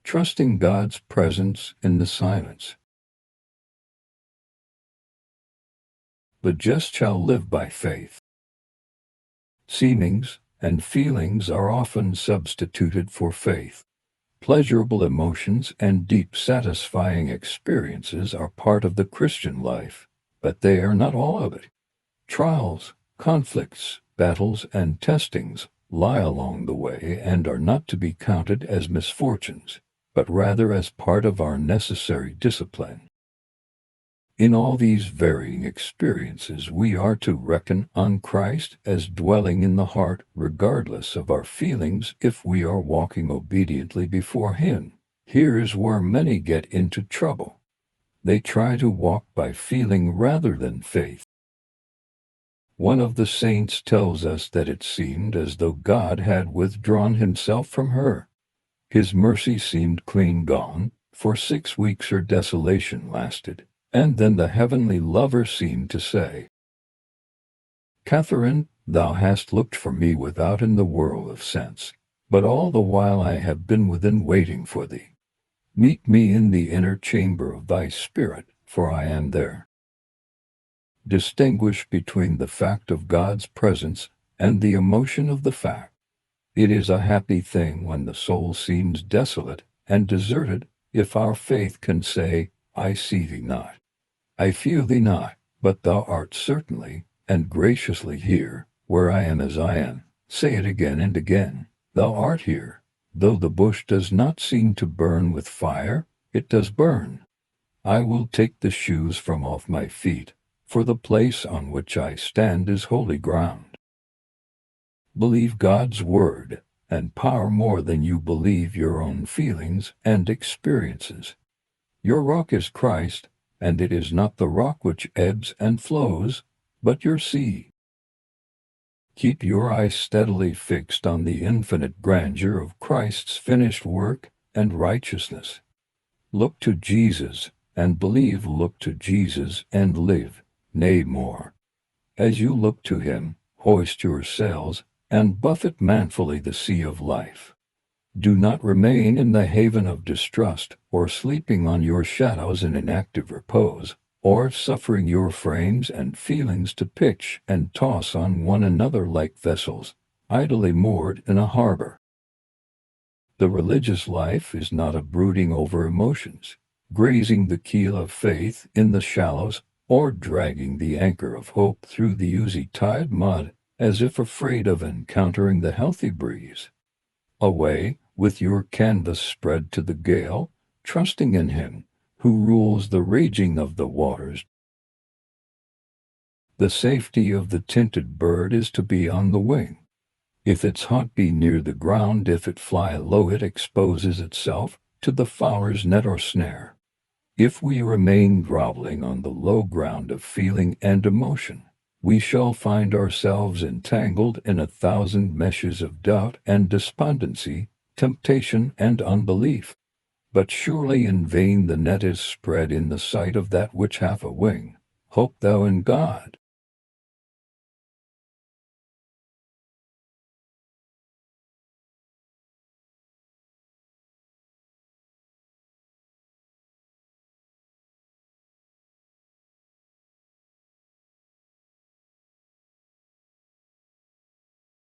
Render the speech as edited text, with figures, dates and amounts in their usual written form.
trusting God's presence in the silence. The just shall live by faith. Seemings and feelings are often substituted for faith. Pleasurable emotions and deep satisfying experiences are part of the Christian life, but they are not all of it. Trials, conflicts, battles, and testings lie along the way and are not to be counted as misfortunes, but rather as part of our necessary discipline. In all these varying experiences, we are to reckon on Christ as dwelling in the heart regardless of our feelings if we are walking obediently before Him. Here's where many get into trouble. They try to walk by feeling rather than faith. One of the saints tells us that it seemed as though God had withdrawn Himself from her. His mercy seemed clean gone. For 6 weeks her desolation lasted. And then the heavenly lover seemed to say, "Catherine, thou hast looked for me without in the whirl of sense, but all the while I have been within waiting for thee. Meet me in the inner chamber of thy spirit, for I am there." Distinguish between the fact of God's presence and the emotion of the fact. It is a happy thing when the soul seems desolate and deserted, if our faith can say, "I see thee not. I feel thee not, but thou art certainly and graciously here, where I am as I am." Say it again and again. Thou art here. Though the bush does not seem to burn with fire, it does burn. I will take the shoes from off my feet, for the place on which I stand is holy ground. Believe God's word and power more than you believe your own feelings and experiences. Your rock is Christ, and it is not the rock which ebbs and flows, but your sea. Keep your eyes steadily fixed on the infinite grandeur of Christ's finished work and righteousness. Look to Jesus and believe, look to Jesus and live, nay more. As you look to Him, hoist your sails and buffet manfully the sea of life. Do not remain in the haven of distrust, or sleeping on your shadows in inactive repose, or suffering your frames and feelings to pitch and toss on one another like vessels, idly moored in a harbor. The religious life is not a brooding over emotions, grazing the keel of faith in the shallows, or dragging the anchor of hope through the oozy tide mud, as if afraid of encountering the healthy breeze. Away, with your canvas spread to the gale, trusting in Him who rules the raging of the waters. The safety of the tinted bird is to be on the wing. If its haunt be near the ground, if it fly low, it exposes itself to the fowler's net or snare. If we remain groveling on the low ground of feeling and emotion, we shall find ourselves entangled in 1,000 meshes of doubt and despondency, temptation and unbelief. But surely in vain the net is spread in the sight of that which hath a wing. Hope thou in God,